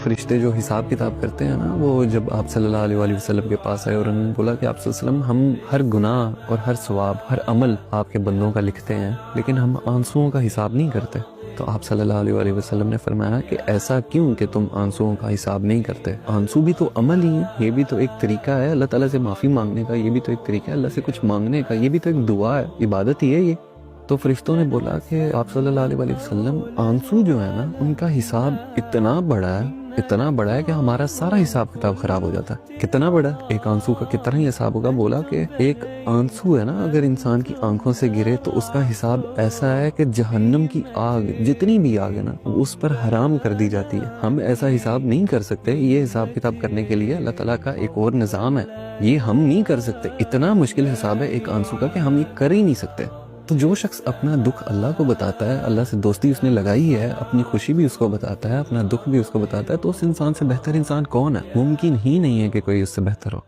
فرشتے جو حساب کتاب کرتے ہیں نا، وہ جب آپ صلی اللہ علیہ وآلہ وسلم کے پاس آئے اور انہوں نے بولا کہ آپ صلی اللہ علیہ وسلم ہم ہر گناہ اور ہر ثواب ہر عمل آپ کے بندوں کا لکھتے ہیں، لیکن ہم آنسوؤں کا حساب نہیں کرتے. تو آپ صلی اللہ علیہ وآلہ وسلم نے فرمایا کہ ایسا کیوں کہ تم آنسوؤں کا حساب نہیں کرتے؟ آنسو بھی تو عمل ہی ہے، یہ بھی تو ایک طریقہ ہے اللہ تعالیٰ سے معافی مانگنے کا، یہ بھی تو ایک طریقہ ہے اللہ سے کچھ مانگنے کا، یہ بھی تو ایک دعا ہے، عبادت ہی ہے یہ. تو فرشتوں نے بولا کہ آپ صلی اللہ علیہ وآلہ وسلم آنسو جو ہے نا ان کا حساب اتنا بڑا ہے کہ ہمارا سارا حساب کتاب خراب ہو جاتا ہے. کتنا بڑا؟ ایک آنسو کا کتنا ہی حساب ہوگا. بولا کہ ایک آنسو ہے نا اگر انسان کی آنکھوں سے گرے تو اس کا حساب ایسا ہے کہ جہنم کی آگ جتنی بھی آگ ہے نا اس پر حرام کر دی جاتی ہے. ہم ایسا حساب نہیں کر سکتے. یہ حساب کتاب کرنے کے لیے اللہ تعالیٰ کا ایک اور نظام ہے، یہ ہم نہیں کر سکتے. اتنا مشکل حساب ہے ایک آنسو کا کہ ہم یہ کر ہی نہیں سکتے. تو جو شخص اپنا دکھ اللہ کو بتاتا ہے، اللہ سے دوستی اس نے لگائی ہے، اپنی خوشی بھی اس کو بتاتا ہے، اپنا دکھ بھی اس کو بتاتا ہے، تو اس انسان سے بہتر انسان کون ہے؟ ممکن ہی نہیں ہے کہ کوئی اس سے بہتر ہو.